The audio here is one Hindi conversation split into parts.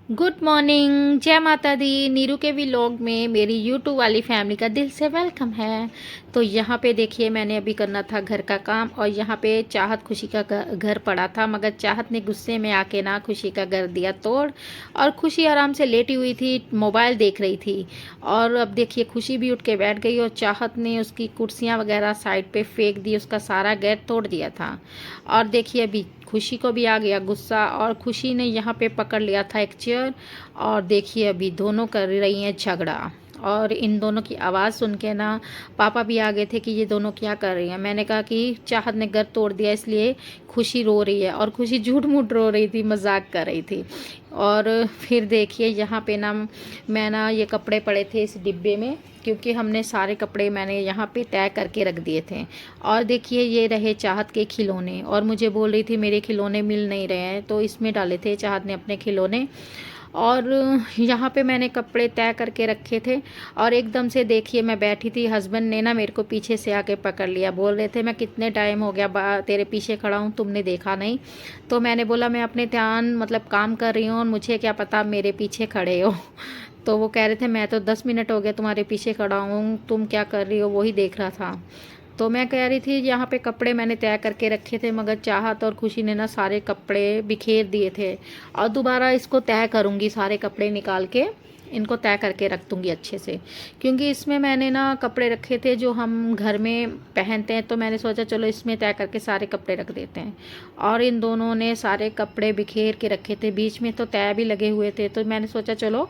गुड मॉर्निंग, जय माता दी। नीरू के व्लॉग में मेरी यूट्यूब वाली फैमिली का दिल से वेलकम है। तो यहाँ पे देखिए, मैंने अभी करना था घर का काम और यहाँ पे चाहत खुशी का घर पड़ा था, मगर चाहत ने गुस्से में आके ना खुशी का घर दिया तोड़। और खुशी आराम से लेटी हुई थी, मोबाइल देख रही थी। और अब देखिए, खुशी भी उठ के बैठ गई और चाहत ने उसकी कुर्सियाँ वगैरह साइड पे फेंक दी, उसका सारा गेट तोड़ दिया था। और देखिए, अभी खुशी को भी आ गया गुस्सा और खुशी ने यहाँ पे पकड़ लिया था एक चेयर। और देखिए, अभी दोनों कर रही हैं झगड़ा। और इन दोनों की आवाज़ सुन के ना पापा भी आ गए थे कि ये दोनों क्या कर रही हैं। मैंने कहा कि चाहत ने घर तोड़ दिया इसलिए खुशी रो रही है, और खुशी झूठ मूठ रो रही थी, मजाक कर रही थी। और फिर देखिए, यहाँ पे ना मैं ना ये कपड़े पड़े थे इस डिब्बे में, क्योंकि हमने सारे कपड़े मैंने यहाँ पे तय करके रख दिए थे। और देखिए, ये रहे चाहत के खिलौने, और मुझे बोल रही थी मेरे खिलौने मिल नहीं रहे हैं, तो इसमें डाले थे चाहत ने अपने खिलौने। और यहाँ पे मैंने कपड़े तय करके रखे थे। और एकदम से देखिए, मैं बैठी थी, हस्बैंड ने ना मेरे को पीछे से आके पकड़ लिया। बोल रहे थे मैं कितने टाइम हो गया तेरे पीछे खड़ा हूँ, तुमने देखा नहीं। तो मैंने बोला मैं अपने ध्यान मतलब काम कर रही हूँ और मुझे क्या पता मेरे पीछे खड़े हो। तो वो कह रहे थे मैं तो 10 मिनट हो गए तुम्हारे पीछे खड़ा हूँ, तुम क्या कर रही हो, वही देख रहा था। तो मैं कह रही थी यहाँ पे कपड़े मैंने तय करके रखे थे, मगर चाहत और खुशी ने ना सारे कपड़े बिखेर दिए थे। और दोबारा इसको तय करूँगी, सारे कपड़े निकाल के इनको तय करके रख दूँगी अच्छे से। क्योंकि इसमें मैंने ना कपड़े रखे थे जो हम घर में पहनते हैं, तो मैंने सोचा चलो इसमें तय करके सारे कपड़े रख देते हैं। और इन दोनों ने सारे कपड़े बिखेर के रखे थे, बीच में तो तय भी लगे हुए थे, तो मैंने सोचा चलो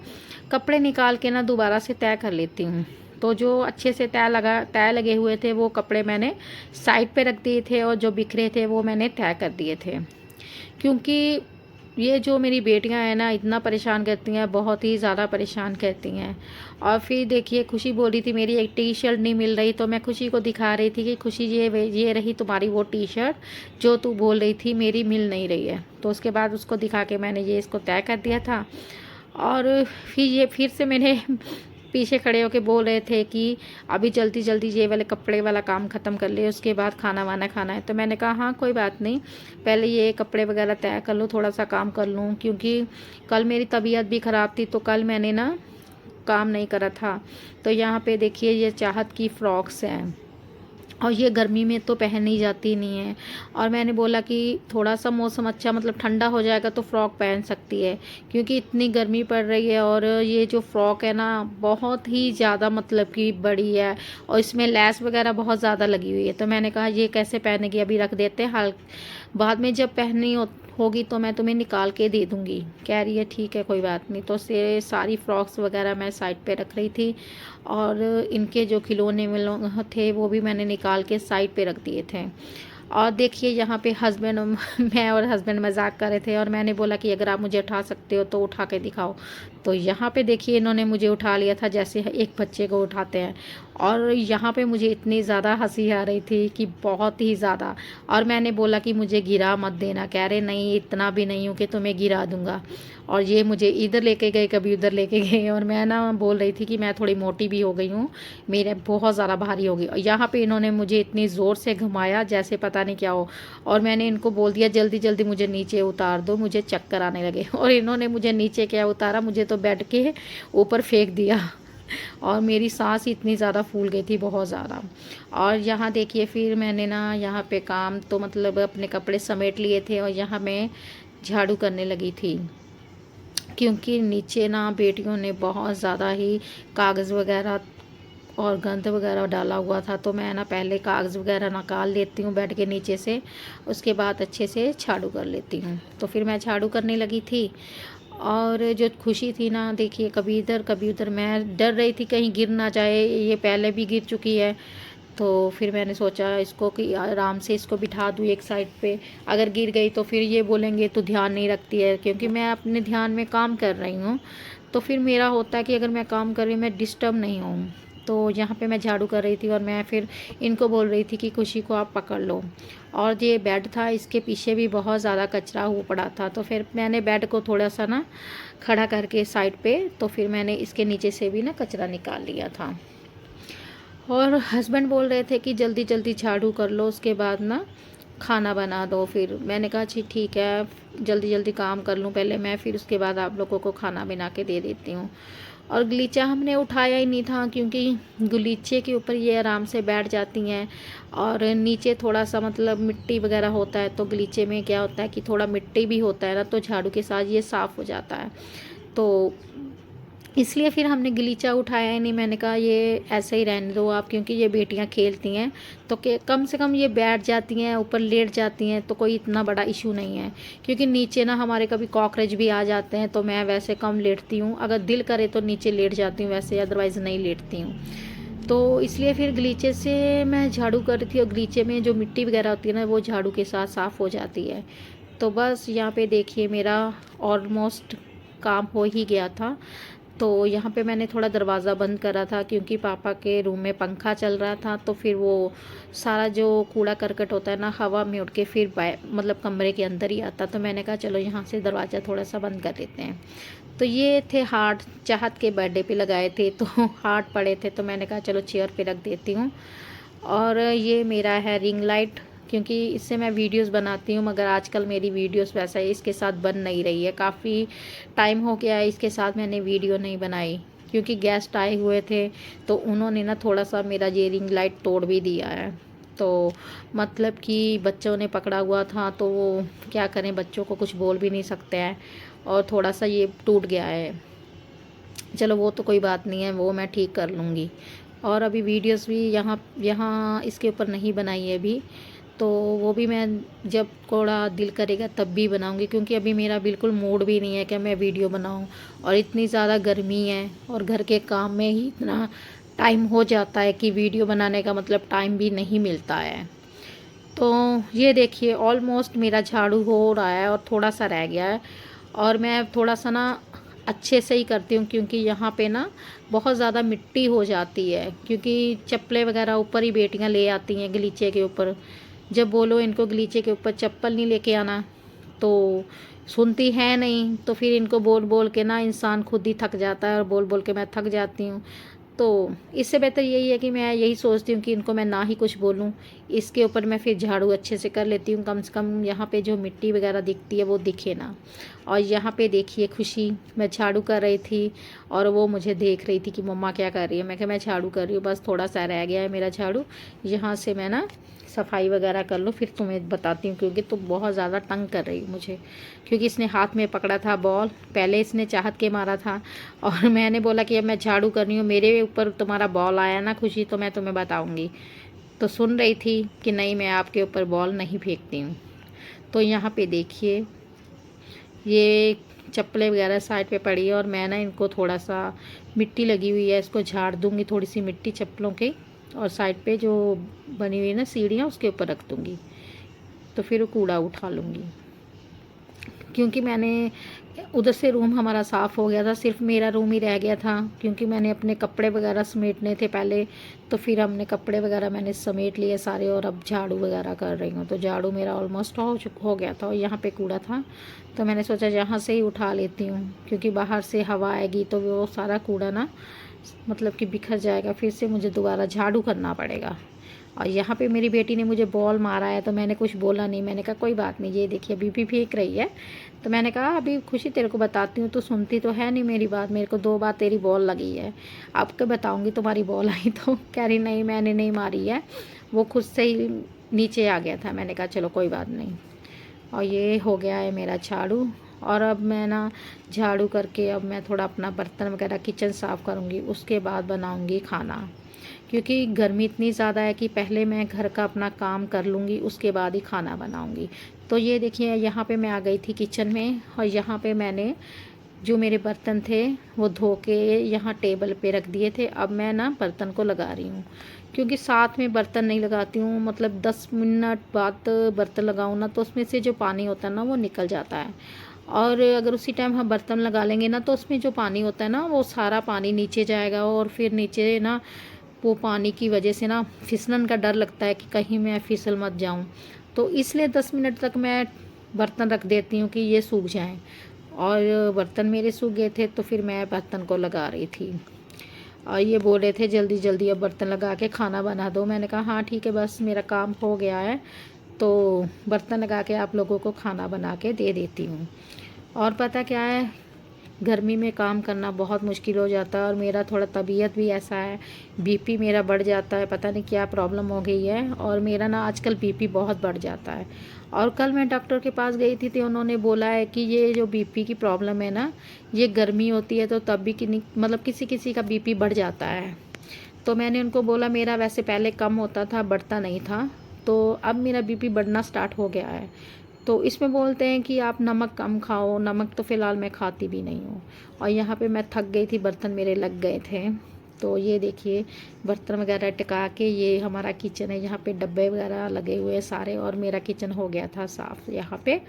कपड़े निकाल के ना दोबारा से तय कर लेती हूँ। तो जो अच्छे से तय लगे हुए थे वो कपड़े मैंने साइड पे रख दिए थे, और जो बिखरे थे वो मैंने तय कर दिए थे। क्योंकि ये जो मेरी बेटियां हैं ना, इतना परेशान करती हैं, बहुत ही ज़्यादा परेशान करती हैं। और फिर देखिए, खुशी बोल रही थी मेरी एक टी शर्ट नहीं मिल रही, तो मैं खुशी को दिखा रही थी कि खुशी ये रही तुम्हारी वो टी शर्ट जो तू बोल रही थी मेरी मिल नहीं रही है। तो उसके बाद उसको दिखा के मैंने ये इसको तय कर दिया था। और फिर से मैंने पीछे खड़े होके बोल रहे थे कि अभी जल्दी जल्दी ये वाले कपड़े वाला काम ख़त्म कर ले, उसके बाद खाना वाना खाना है। तो मैंने कहा हाँ कोई बात नहीं, पहले ये कपड़े वगैरह तय कर लूँ, थोड़ा सा काम कर लूँ, क्योंकि कल मेरी तबीयत भी ख़राब थी, तो कल मैंने ना काम नहीं करा था। तो यहाँ पे देखिए, ये चाहत की फ़्रॉक्स हैं और ये गर्मी में तो पहनी जाती नहीं है। और मैंने बोला कि थोड़ा सा मौसम अच्छा मतलब ठंडा हो जाएगा तो फ़्रॉक पहन सकती है, क्योंकि इतनी गर्मी पड़ रही है। और ये जो फ़्रॉक है ना, बहुत ही ज़्यादा मतलब कि बड़ी है, और इसमें लेस वगैरह बहुत ज़्यादा लगी हुई है। तो मैंने कहा ये कैसे पहनेगी, अभी रख देते हैं, हाल बाद में जब पहननी होगी तो मैं तुम्हें निकाल के दे दूँगी। कह रही है ठीक है कोई बात नहीं। तो से सारी फ़्रॉक्स वगैरह मैं साइड पे रख रही थी, और इनके जो खिलौने थे वो भी मैंने निकाल के साइड पे रख दिए थे। और देखिए, यहाँ पे हस्बैंड मैं और हस्बैंड मजाक कर रहे थे, और मैंने बोला कि अगर आप मुझे उठा सकते हो तो उठा के दिखाओ। तो यहाँ पे देखिए, इन्होंने मुझे उठा लिया था जैसे एक बच्चे को उठाते हैं। और यहाँ पे मुझे इतनी ज़्यादा हंसी आ रही थी कि बहुत ही ज़्यादा। और मैंने बोला कि मुझे गिरा मत देना। कह रहे नहीं, इतना भी नहीं हूँ कि तुम्हें गिरा दूँगा। और ये मुझे इधर लेके गए, कभी उधर लेके गए, और मैं ना बोल रही थी कि मैं थोड़ी मोटी भी हो गई हूँ, मेरे बहुत ज़्यादा भारी हो गई। और यहाँ पे इन्होंने मुझे इतनी ज़ोर से घुमाया जैसे पता नहीं क्या हो। और मैंने इनको बोल दिया जल्दी जल्दी मुझे नीचे उतार दो, मुझे चक्कर आने लगे। और इन्होंने मुझे नीचे क्या उतारा, मुझे तो बेड के ऊपर फेंक दिया। और मेरी सांस इतनी ज़्यादा फूल गई थी, बहुत ज़्यादा। और यहाँ देखिए, फिर मैंने ना यहाँ पे काम तो मतलब अपने कपड़े समेट लिए थे, और यहाँ मैं झाड़ू करने लगी थी, क्योंकि नीचे ना बेटियों ने बहुत ज़्यादा ही कागज़ वगैरह और गंद वगैरह डाला हुआ था। तो मैं ना पहले कागज़ वगैरह निकाल लेती हूँ बेड के नीचे से, उसके बाद अच्छे से झाड़ू कर लेती हूँ। तो फिर मैं झाड़ू करने लगी थी। और जो खुशी थी ना, देखिए कभी इधर कभी उधर, मैं डर रही थी कहीं गिर ना जाए, ये पहले भी गिर चुकी है। तो फिर मैंने सोचा इसको कि आराम से इसको बिठा दूँ एक साइड पे, अगर गिर गई तो फिर ये बोलेंगे तो ध्यान नहीं रखती है, क्योंकि मैं अपने ध्यान में काम कर रही हूँ। तो फिर मेरा होता है कि अगर मैं काम कर रही हूँ मैं डिस्टर्ब नहीं हूँ। तो यहाँ पे मैं झाड़ू कर रही थी, और मैं फिर इनको बोल रही थी कि खुशी को आप पकड़ लो। और ये बेड था, इसके पीछे भी बहुत ज़्यादा कचरा हुआ पड़ा था, तो फिर मैंने बेड को थोड़ा सा ना खड़ा करके साइड पे, तो फिर मैंने इसके नीचे से भी ना कचरा निकाल लिया था। और हस्बैंड बोल रहे थे कि जल्दी जल्दी झाड़ू कर लो, उसके बाद ना खाना बना दो। फिर मैंने कहा जी ठीक है, जल्दी जल्दी काम कर लूँ पहले मैं, फिर उसके बाद आप लोगों को खाना बना के दे देती हूँ। और गलीचा हमने उठाया ही नहीं था, क्योंकि गलीचे के ऊपर ये आराम से बैठ जाती हैं, और नीचे थोड़ा सा मतलब मिट्टी वगैरह होता है, तो गलीचे में क्या होता है कि थोड़ा मिट्टी भी होता है ना, तो झाड़ू के साथ ये साफ़ हो जाता है। तो इसलिए फिर हमने गलीचा उठाया ही नहीं। मैंने कहा ये ऐसे ही रहने दो आप, क्योंकि ये बेटियां खेलती हैं तो कम से कम ये बैठ जाती हैं, ऊपर लेट जाती हैं, तो कोई इतना बड़ा इशू नहीं है। क्योंकि नीचे ना हमारे कभी कॉकरोच भी आ जाते हैं, तो मैं वैसे कम लेटती हूँ, अगर दिल करे तो नीचे लेट जाती हूँ वैसे, अदरवाइज़ नहीं लेटती हूँ। तो इसलिए फिर गलीचे से मैं झाड़ू कर रही थी, और गलीचे में जो मिट्टी वगैरह होती है ना, वो झाड़ू के साथ साफ़ हो जाती है। तो बस यहाँ पे देखिए मेरा ऑलमोस्ट काम हो ही गया था। तो यहाँ पे मैंने थोड़ा दरवाज़ा बंद करा था, क्योंकि पापा के रूम में पंखा चल रहा था, तो फिर वो सारा जो कूड़ा करकट होता है ना, हवा में उड़ के फिर मतलब कमरे के अंदर ही आता। तो मैंने कहा चलो यहाँ से दरवाज़ा थोड़ा सा बंद कर देते हैं। तो ये थे हार्ट, चाहत के बर्थडे पे लगाए थे, तो हार्ट पड़े थे, तो मैंने कहा चलो चेयर पे रख देती हूँ। और ये मेरा है रिंग लाइट, क्योंकि इससे मैं वीडियोस बनाती हूँ, मगर आजकल मेरी वीडियोस वैसा ही इसके साथ बन नहीं रही है। काफ़ी टाइम हो गया है इसके साथ मैंने वीडियो नहीं बनाई, क्योंकि गेस्ट आए हुए थे, तो उन्होंने ना थोड़ा सा मेरा ये रिंग लाइट तोड़ भी दिया है। तो मतलब कि बच्चों ने पकड़ा हुआ था, तो वो क्या करें, बच्चों को कुछ बोल भी नहीं सकते हैं, और थोड़ा सा ये टूट गया है। चलो वो तो कोई बात नहीं है, वो मैं ठीक कर लूँगी। और अभी वीडियोस भी यहाँ यहाँ इसके ऊपर नहीं बनाई है अभी, तो वो भी मैं जब थोड़ा दिल करेगा तब भी बनाऊँगी, क्योंकि अभी मेरा बिल्कुल मूड भी नहीं है कि मैं वीडियो बनाऊँ। और इतनी ज़्यादा गर्मी है, और घर के काम में ही इतना टाइम हो जाता है कि वीडियो बनाने का मतलब टाइम भी नहीं मिलता है। तो ये देखिए ऑलमोस्ट मेरा झाड़ू हो रहा है, और थोड़ा सा रह गया है। और मैं थोड़ा सा ना अच्छे से ही करती हूँ, क्योंकि यहाँ पे ना बहुत ज़्यादा मिट्टी हो जाती है, क्योंकि चप्पलें वगैरह ऊपर ही बेटियाँ ले आती हैं गलीचे के ऊपर। जब बोलो इनको गलीचे के ऊपर चप्पल नहीं लेके आना, तो सुनती है नहीं, तो फिर इनको बोल बोल के ना इंसान खुद ही थक जाता है, और बोल बोल के मैं थक जाती हूँ। तो इससे बेहतर यही है कि मैं यही सोचती हूँ कि इनको मैं ना ही कुछ बोलूँ, इसके ऊपर मैं फिर झाड़ू अच्छे से कर लेती हूँ, कम से कम यहाँ पे जो मिट्टी वगैरह दिखती है वो दिखे ना। और यहाँ पे देखिए खुशी, मैं झाड़ू कर रही थी, और वो मुझे देख रही थी कि मम्मा क्या कर रही है। मैं कहा मैं झाड़ू कर रही हूँ, बस थोड़ा सा रह गया है मेरा झाड़ू, यहाँ से मैं ना सफाई वगैरह कर लूँ, फिर तुम्हें बताती हूँ। क्योंकि तुम बहुत ज़्यादा तंग कर रही हो मुझे, क्योंकि इसने हाथ में पकड़ा था बॉल, पहले इसने चाहत के मारा था, और मैंने बोला कि अब मैं झाड़ू कर रही हूँ, मेरे ऊपर तुम्हारा बॉल आया ना खुशी, तो मैं तुम्हें बताऊँगी। तो सुन रही थी कि नहीं, मैं आपके ऊपर बॉल नहीं फेंकती हूँ। तो यहाँ पे देखिए ये चप्पलें वगैरह साइड पे पड़ी है, और मैं ना इनको थोड़ा सा मिट्टी लगी हुई है, इसको झाड़ दूँगी थोड़ी सी मिट्टी चप्पलों के, और साइड पे जो बनी हुई है ना सीढ़ियाँ, उसके ऊपर रख दूँगी, तो फिर वो कूड़ा उठा लूँगी। क्योंकि मैंने उधर से रूम हमारा साफ़ हो गया था, सिर्फ मेरा रूम ही रह गया था, क्योंकि मैंने अपने कपड़े वगैरह समेटने थे पहले, तो फिर हमने कपड़े वगैरह मैंने समेट लिए सारे, और अब झाड़ू वगैरह कर रही हूँ। तो झाड़ू मेरा ऑलमोस्ट हो गया था, और यहाँ पे कूड़ा था, तो मैंने सोचा यहाँ से ही उठा लेती हूँ, क्योंकि बाहर से हवा आएगी तो वो सारा कूड़ा ना मतलब कि बिखर जाएगा, फिर से मुझे दोबारा झाड़ू करना पड़ेगा। और यहाँ पे मेरी बेटी ने मुझे बॉल मारा है, तो मैंने कुछ बोला नहीं, मैंने कहा कोई बात नहीं, ये देखिए अभी भी फेंक रही है। तो मैंने कहा अभी खुशी तेरे को बताती हूँ, तो सुनती तो है नहीं मेरी बात, मेरे को 2 बार तेरी बॉल लगी है, अब के बताऊँगी तुम्हारी बॉल आई तो। कह रही नहीं मैंने नहीं मारी है, वो खुद से ही नीचे आ गया था। मैंने कहा चलो कोई बात नहीं। और ये हो गया है मेरा झाड़ू, और अब मैं ना झाड़ू करके अब मैं थोड़ा अपना बर्तन वगैरह किचन साफ़ करूँगी, उसके बाद बनाऊँगी खाना। क्योंकि गर्मी इतनी ज़्यादा है कि पहले मैं घर का अपना काम कर लूँगी, उसके बाद ही खाना बनाऊँगी। तो ये देखिए यहाँ पे मैं आ गई थी किचन में, और यहाँ पे मैंने जो मेरे बर्तन थे वो धो के यहाँ टेबल पे रख दिए थे। अब मैं ना बर्तन को लगा रही हूँ, क्योंकि साथ में बर्तन नहीं लगाती हूँ, मतलब 10 मिनट बाद बर्तन लगाऊँ ना, तो उसमें से जो पानी होता है ना वो निकल जाता है। और अगर उसी टाइम हम बर्तन लगा लेंगे ना, तो उसमें जो पानी होता है ना, वो सारा पानी नीचे जाएगा, और फिर नीचे ना वो पानी की वजह से ना फिसलन का डर लगता है कि कहीं मैं फिसल मत जाऊं। तो इसलिए 10 मिनट तक मैं बर्तन रख देती हूँ कि ये सूख जाएं। और बर्तन मेरे सूख गए थे, तो फिर मैं बर्तन को लगा रही थी, और ये बोल रहे थे जल्दी जल्दी अब बर्तन लगा के खाना बना दो। मैंने कहा हाँ ठीक है, बस मेरा काम हो गया है, तो बर्तन लगा के आप लोगों को खाना बना के दे देती हूँ। और पता क्या है, गर्मी में काम करना बहुत मुश्किल हो जाता है और मेरा थोड़ा तबीयत भी ऐसा है, बीपी मेरा बढ़ जाता है, पता नहीं क्या प्रॉब्लम हो गई है और मेरा ना आजकल बीपी बहुत बढ़ जाता है। और कल मैं डॉक्टर के पास गई थी तो उन्होंने बोला है कि ये जो बीपी की प्रॉब्लम है ना, ये गर्मी होती है तो तब भी मतलब किसी किसी का बीपी बढ़ जाता है। तो मैंने उनको बोला मेरा वैसे पहले कम होता था, बढ़ता नहीं था, तो अब मेरा बीपी बढ़ना स्टार्ट हो गया है। तो इसमें बोलते हैं कि आप नमक कम खाओ, नमक तो फ़िलहाल मैं खाती भी नहीं हूँ। और यहाँ पे मैं थक गई थी, बर्तन मेरे लग गए थे। तो ये देखिए बर्तन वगैरह टिका के, ये हमारा किचन है, यहाँ पे डब्बे वगैरह लगे हुए हैं सारे और मेरा किचन हो गया था साफ़ यहाँ पे।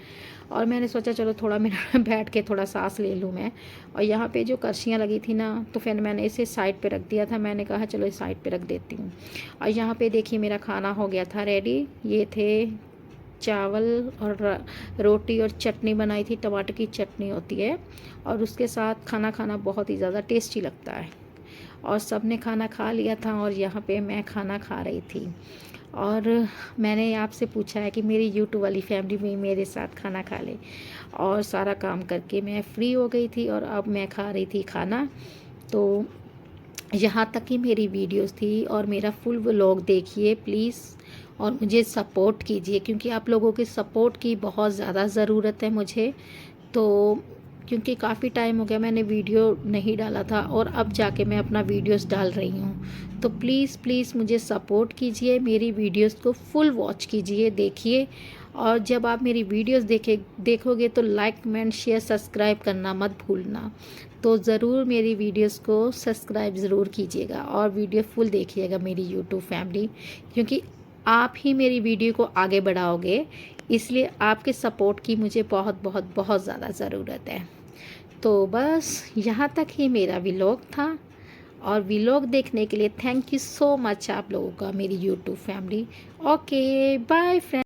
और मैंने सोचा चलो थोड़ा मेरा बैठ के थोड़ा सांस ले लूँ मैं। और यहाँ पे जो करछियाँ लगी थी ना, तो फिर मैंने इसे साइड पे रख दिया था, मैंने कहा चलो इस साइड पे रख देती हूँ। और यहाँ पे देखिए मेरा खाना हो गया था रेडी। ये थे चावल और रोटी और चटनी बनाई थी, टमाटर की चटनी होती है और उसके साथ खाना खाना बहुत ही ज़्यादा टेस्टी लगता है। और सब ने खाना खा लिया था और यहाँ पे मैं खाना खा रही थी। और मैंने आपसे पूछा है कि मेरी यूट्यूब वाली फैमिली में मेरे साथ खाना खा ले, और सारा काम करके मैं फ्री हो गई थी और अब मैं खा रही थी खाना। तो यहाँ तक ही मेरी वीडियोस थी और मेरा फुल व्लॉग देखिए प्लीज़ और मुझे सपोर्ट कीजिए, क्योंकि आप लोगों के सपोर्ट की बहुत ज़्यादा ज़रूरत है मुझे। तो क्योंकि काफ़ी टाइम हो गया मैंने वीडियो नहीं डाला था और अब जाके मैं अपना वीडियोस डाल रही हूँ। तो प्लीज़ प्लीज़ मुझे सपोर्ट कीजिए, मेरी वीडियोस को फुल वॉच कीजिए, देखिए। और जब आप मेरी वीडियोस देखोगे तो लाइक कमेंट शेयर सब्सक्राइब करना मत भूलना। तो ज़रूर मेरी वीडियोस को सब्सक्राइब ज़रूर कीजिएगा और वीडियो फुल देखिएगा मेरी यूट्यूब फैमिली, क्योंकि आप ही मेरी वीडियो को आगे बढ़ाओगे, इसलिए आपके सपोर्ट की मुझे बहुत बहुत बहुत ज़्यादा ज़रूरत है। तो बस यहाँ तक ही मेरा व्लॉग था और व्लॉग देखने के लिए थैंक यू सो मच आप लोगों का, मेरी YouTube family. Okay bye friend.